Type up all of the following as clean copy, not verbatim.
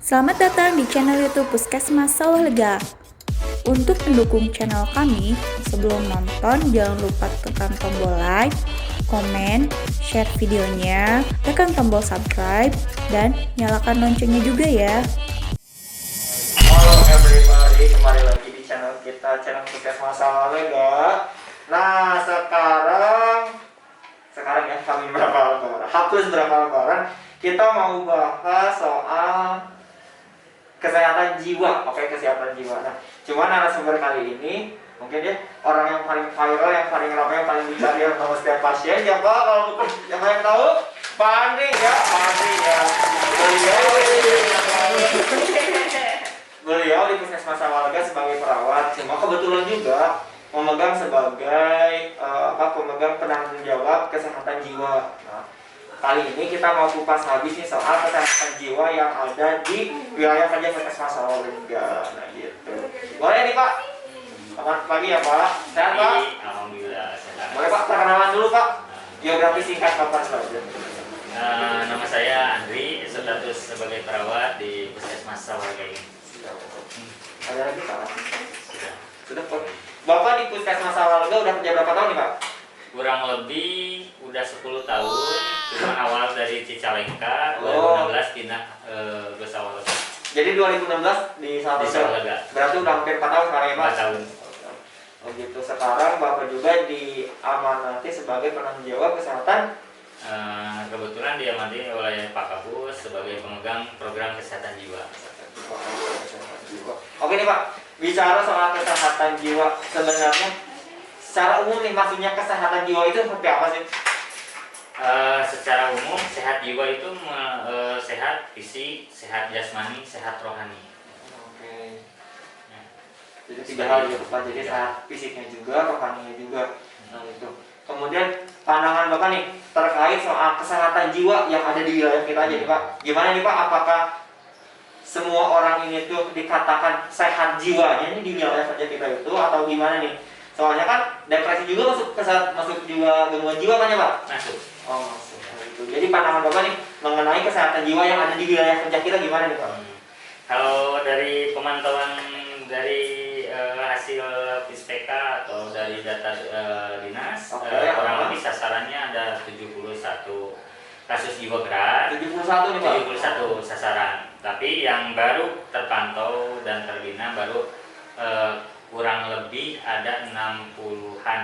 Selamat datang di channel YouTube Puskesmas Sawah Lega. Untuk mendukung channel kami, sebelum nonton jangan lupa tekan tombol like, komen, share videonya, tekan tombol subscribe, dan nyalakan loncengnya juga ya. Halo everybody, kembali lagi di channel kita, channel Puskesmas Sawah Lega. Nah, sekarang ya, kami berapa lebaran, hapus berapa lebaran, kita mau bahas soal kesehatan jiwa. Oke, kesehatan jiwa. Nah, cuma narasumber kali ini mungkin ya orang yang paling viral, yang paling ramai, yang paling dicari sama setiap pasien. Ya Pak, kalau bukan yang lain tahu, Pak Andri ya, Pak Andri ya. Beliau di Puskesmas Sawah Lega sebagai perawat, cuma kebetulan juga memegang sebagai pemegang penanggung jawab kesehatan jiwa. Nah, kali ini kita mau kupas habis nih soal kesehatan jiwa yang ada di wilayah kerja Puskesmas Sawah Lega. Nah gitu. Boleh nih Pak. Selamat pagi ya Pak. Sehat Pak? Alhamdulillah sehat. Boleh Pak perkenalan dulu Pak. Biografi singkat Bapak saja. Nama saya Andri, status sebagai perawat di Puskesmas Sawah Lega ini. Ada lagi Pak? Sudah. Sudah Pak. Bapak di Puskesmas Sawah Lega udah kerja berapa tahun nih Pak? Kurang lebih udah 10 tahun, cuma awal dari Cicalengka, 2016 pindah ke Sawah Lega. Jadi 2016 di Sawah Lega. Berarti udah hampir 4 tahun sekarang ya Pak? 4 tahun. Oh gitu. Sekarang Bapak juga diamanati sebagai penanggung jawab kesehatan. Kebetulan diamati oleh Pak Kapus sebagai pemegang program kesehatan jiwa. Oke nih Pak, bicara soal kesehatan jiwa, sebenarnya secara umum nih maksudnya kesehatan jiwa itu seperti apa sih? Secara umum sehat jiwa itu sehat fisik, sehat jasmani, sehat rohani. Oke. Jadi tiga hal ya Pak, jadi sehat fisiknya juga, rohaninya juga. Nah itu. Kemudian pandangan Bapak nih terkait soal kesehatan jiwa yang ada di wilayah kita aja nih Pak. Gimana nih Pak, apakah semua orang ini tuh dikatakan sehat jiwanya ini di wilayah kerja kita itu atau gimana nih? Soalnya kan depresi juga masuk juga gangguan jiwa kan ya Pak? Masuk. Oh masuk. Gitu. Jadi pandangan Bapak nih mengenai kesehatan jiwa yang ada di wilayah kerja kita gimana nih Pak? Kalau dari pemantauan dari hasil PISPK atau dari data dinas, kurang lebih sasarannya ada 71 kasus jiwa berat. 71 nih Pak? 71 sasaran. Tapi yang baru terpantau dan terbina baru kurang lebih ada 60-an.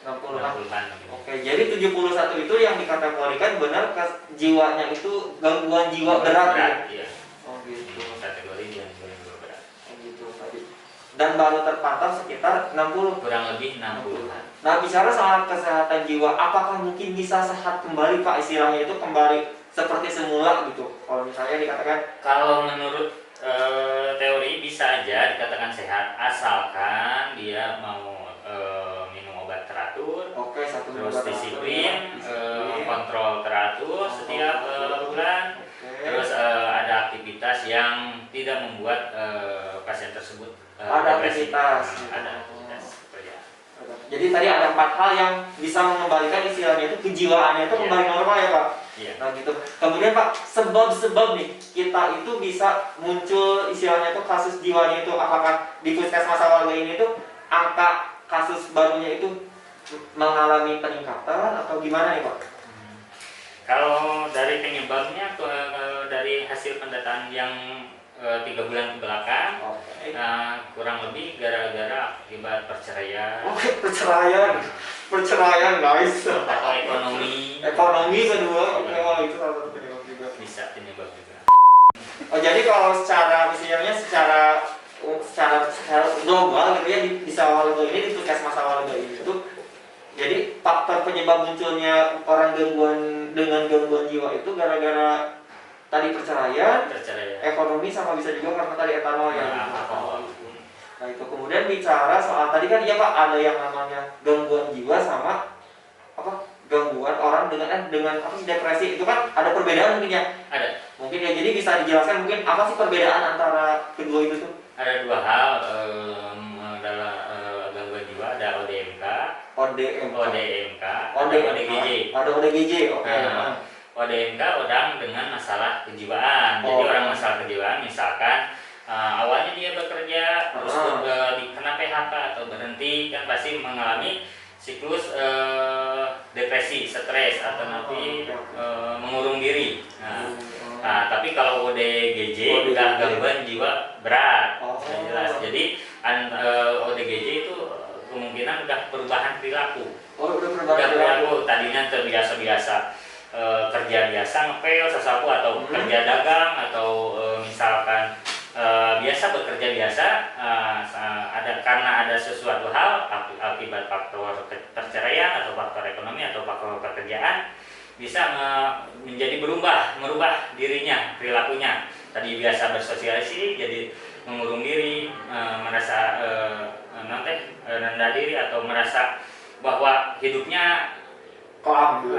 60-an. Oke, jadi 71 itu yang dikategorikan benar jiwanya itu gangguan jiwa berat ya? Iya. Oh gitu. Kategori gangguan jiwa berat. Oh gitu tadi. Dan baru terpantau sekitar 60. Kurang lebih 60-an. Nah, bicara soal kesehatan jiwa, apakah mungkin bisa sehat kembali Pak, istilahnya itu kembali seperti semula gitu? Kalau misalnya dikatakan, kalau menurut teori bisa aja dikatakan sehat asalkan dia mau minum obat teratur, oke, satu terus obat disiplin, teratur, kontrol teratur setiap bulan, terus ada aktivitas yang tidak membuat pasien tersebut ada depresi. aktivitas. Ada aktivitas kerja. Jadi tadi ada 4 hal yang bisa mengembalikan istilahnya itu kejiwaannya itu kembali normal ya Pak? Iya. Nah gitu. Kemudian Pak, sebab-sebab nih kita itu bisa muncul istilahnya itu kasus jiwanya itu, apakah di Puskesmas Sawah Lega ini tuh angka kasus barunya itu mengalami peningkatan atau gimana nih Pak? Kalau dari penyebabnya dari hasil pendataan yang 3 bulan ke belakang, kurang lebih gara-gara akibat perceraian. Oke, perceraian guys. Atau ekonomi Kedua, oke, wah itu salah satu penyebab juga. bisa penyebab juga. Oh jadi kalau secara misalnya secara global gitu ya di Sawah Lega ini, di Puskesmas Sawah Lega ini itu, jadi faktor penyebab munculnya orang dengan gangguan jiwa itu gara-gara tadi perceraian, ekonomi, sama bisa juga karena tadi etanol ya. Nah itu kemudian bicara soal tadi kan ya Pak, ada yang namanya gangguan jiwa sama gangguan orang dengan depresi, itu kan ada perbedaan mungkin ya? Ada. Mungkin ya, jadi bisa dijelaskan mungkin apa sih perbedaan antara kedua itu tuh? Ada 2 hal dalam gangguan jiwa, ada ODMK, ada ODGJ. Ada ODGJ, oke. ODMK orang dengan masalah kejiwaan. Jadi orang masalah kejiwaan misalkan awalnya dia bekerja terus kena PHK atau berhenti, kan pasti mengalami siklus depresi, stres atau nanti mengurung diri. Nah, tapi kalau ODGJ udah gangguan jiwa berat, jelas. Jadi ODGJ itu kemungkinan udah perubahan perilaku. Udah perubahan perilaku. Tadinya terbiasa-biasa kerja biasa ngepel sesapu atau kerja dagang atau misalkan biasa bekerja biasa, karena ada sesuatu hal akibat faktor perceraian atau faktor ekonomi atau faktor pekerjaan bisa menjadi merubah dirinya, perilakunya. Tadi biasa bersosialisasi jadi mengurung diri, merasa rendah diri atau merasa bahwa hidupnya kelam gitu.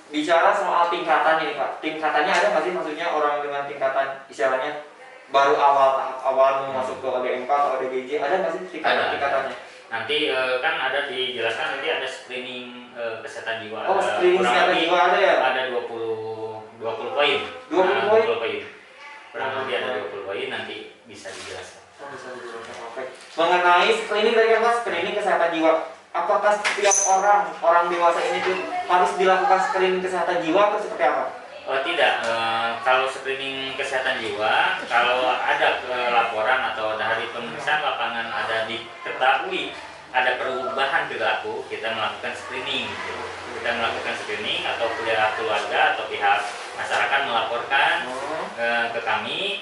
Bicara soal tingkatannya nih Pak, tingkatannya ada nggak sih, maksudnya orang dengan tingkatan istilahnya baru tahap awal mau masuk ke ODMK atau ODGJ, ada nggak sih tingkatannya? Nanti kan ada dijelaskan, nanti ada screening kesehatan jiwa. Screening kesehatan jiwa ada ya? Ada 20 poin. 20 poin. Kurang lebih ada 20 poin, nanti bisa dijelaskan. Bisa dijelaskan. Oke. Mengenai screening tadi kan Mas, screening kesehatan jiwa. Apakah setiap orang dewasa ini tuh harus dilakukan screening kesehatan jiwa atau seperti apa? Oh tidak, kalau screening kesehatan jiwa, kalau ada laporan atau dari pemeriksaan lapangan ada diketahui ada perubahan perilaku, kita melakukan screening. Kita melakukan screening atau pihak keluarga atau pihak masyarakat melaporkan ke kami,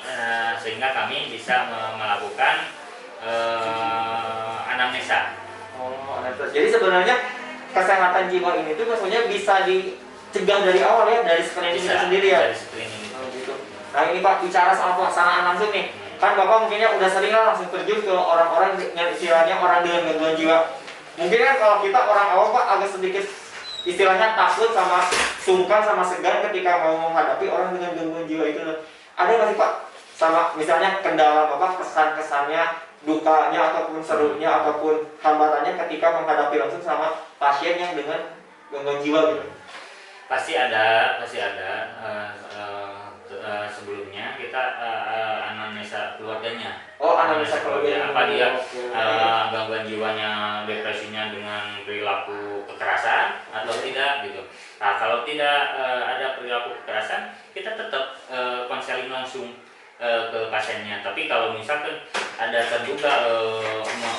sehingga kami bisa melakukan anamnesa. Jadi sebenarnya kesehatan jiwa ini tuh maksudnya bisa dicegah dari awal ya, dari screening itu sendiri ya. Dari screening itu. Gitu. Nah ini Pak, bicara soal pelaksanaan langsung nih, kan Bapak mungkinnya udah sering lah langsung terjun ke orang-orang yang istilahnya orang dengan gangguan jiwa. Mungkin kan kalau kita orang awam Pak agak sedikit istilahnya takut sama sungkan sama segan ketika mau menghadapi orang dengan gangguan jiwa itu. Ada nggak sih Pak sama misalnya kendala Bapak, kesan-kesannya, dukanya ataupun serunya ataupun hambatannya ketika menghadapi langsung sama pasien yang dengan gangguan jiwa gitu? Pasti ada. Sebelumnya kita anamnesa keluarganya. Anamnesa keluarganya. Apa dia gangguan jiwanya, depresinya dengan perilaku kekerasan atau tidak gitu. Nah kalau tidak ada perilaku kekerasan, kita tetap konseling langsung ke pasiennya. Tapi kalau misalkan ada terduga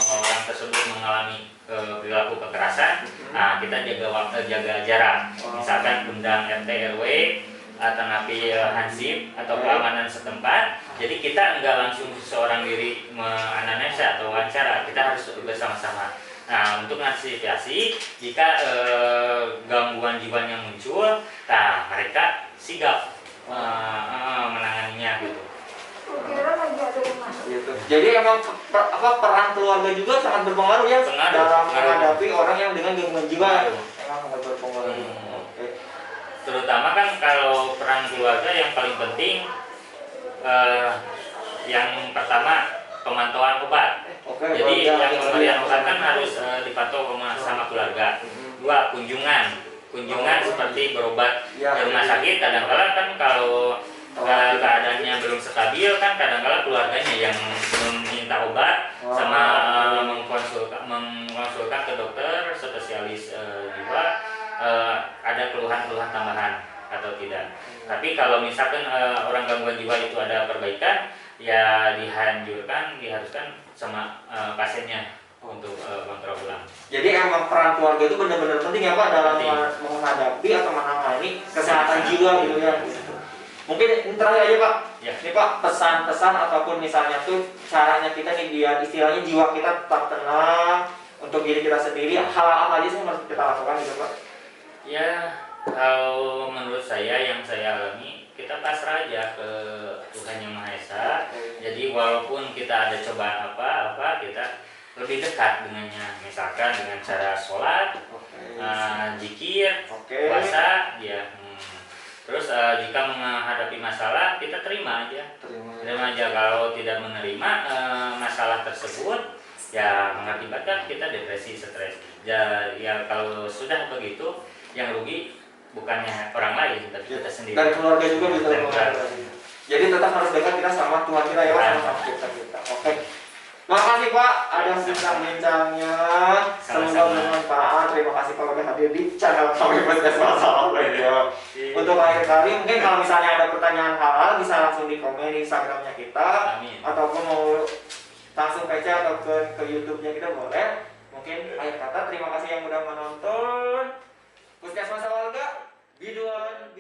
orang tersebut mengalami perilaku kekerasan, nah kita jaga jarak. Misalkan undang RT RW atau napi hansip atau keamanan setempat. Jadi kita enggak langsung seorang diri menganalisa atau wawancara, kita harus bersama-sama. Nah untuk antisipasi jika gangguan jiwanya muncul, nah mereka sigap menanganinya gitu. Jadi emang peran keluarga juga sangat berpengaruh ya dalam menghadapi orang yang dengan gangguan jiwa. Emang sangat berpengaruh. Terutama kan kalau peran keluarga yang paling penting, yang pertama pemantauan obat. Jadi yang pemberian obat kan harus dipantau sama keluarga. Dua, kunjungan seperti berobat di rumah sakit. Kadang-kala kan kalau keadaannya belum stabil kan kadang-kala keluarganya yang meminta obat sama mengonsulkan ke dokter spesialis jiwa ada keluhan-keluhan tambahan atau tidak. Tapi kalau misalkan orang gangguan jiwa itu ada perbaikan, ya diharuskan sama pasiennya untuk kontrol ulang. Jadi emang peran keluarga itu benar-benar penting ya Pak dalam menghadapi atau menangani kesehatan jiwa gitu ya. Mungkin ini terakhir aja Pak. Ya. Ini Pak pesan-pesan ataupun misalnya tuh caranya kita nih biar istilahnya jiwa kita tetap tenang untuk diri kita sendiri. Hal apa aja sih yang harus kita lakukan gitu Pak? Ya, kalau menurut saya yang saya alami, kita pasrah aja ke Tuhan Yang Maha Esa. Jadi walaupun kita ada cobaan apa, kita lebih dekat dengannya. Misalkan dengan cara sholat, zikir, puasa, ya. Terus jika menghadapi masalah, kita terima aja. Kalau tidak menerima masalah tersebut, ya mengakibatkan kita depresi, stres. Ya kalau sudah begitu, yang rugi bukannya orang lain tapi kita sendiri. Dan keluarga juga bisa. Dan keluarga. Jadi tetap harus dekat kita sama Tuhan kita ya, sama kita. Oke. Makasih Pak, ada bincang-bincangnya. Semoga bermanfaat. Terima kasih Pak udah hadir di channel kami Podcast Masalah Lega. Untuk akhir kali, mungkin kalau misalnya ada pertanyaan hal bisa langsung di komen di Instagramnya kita. Amin. Ataupun mau langsung PC atau ke YouTube-nya kita boleh. Mungkin akhir kata terima kasih yang udah menonton. Puskesmas Masalah Lega, biduan.